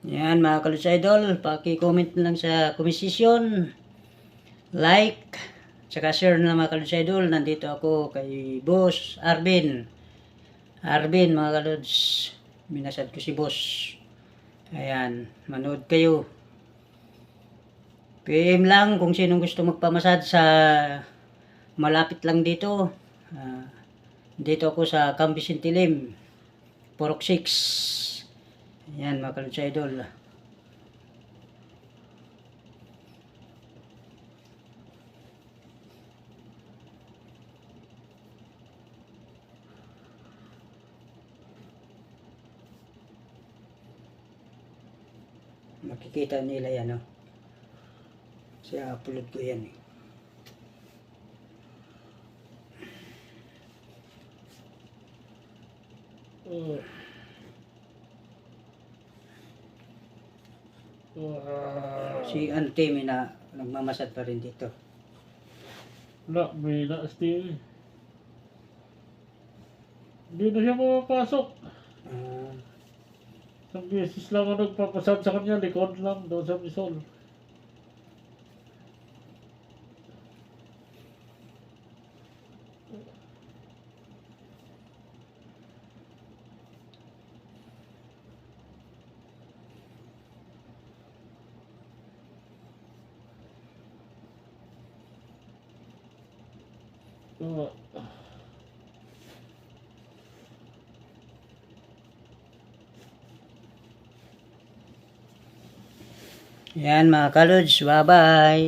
Yan mga Kalods Idol, paki-comment lang sa comment section, like, tsaka share na mga Kalods Idol. Nandito ako kay Boss Arvin mga Kalods, minasad ko si Boss. Ayan, manood kayo. PM lang kung sinong gusto magpamasad sa malapit lang dito. Dito ako sa Camp Vicentilim, Purok 6. Ayan mga Kalods Idol. Makikita nila yan, no? Kasi upload ko yan, eh. Si Auntie may na nagmamasad pa rin dito. Wala, may na-steal. Hindi na siya mapapasok. Isang beses lang ako nagpapasad sa kanya, likod lang doon sa Misol. Yan mga Kalods, bye-bye.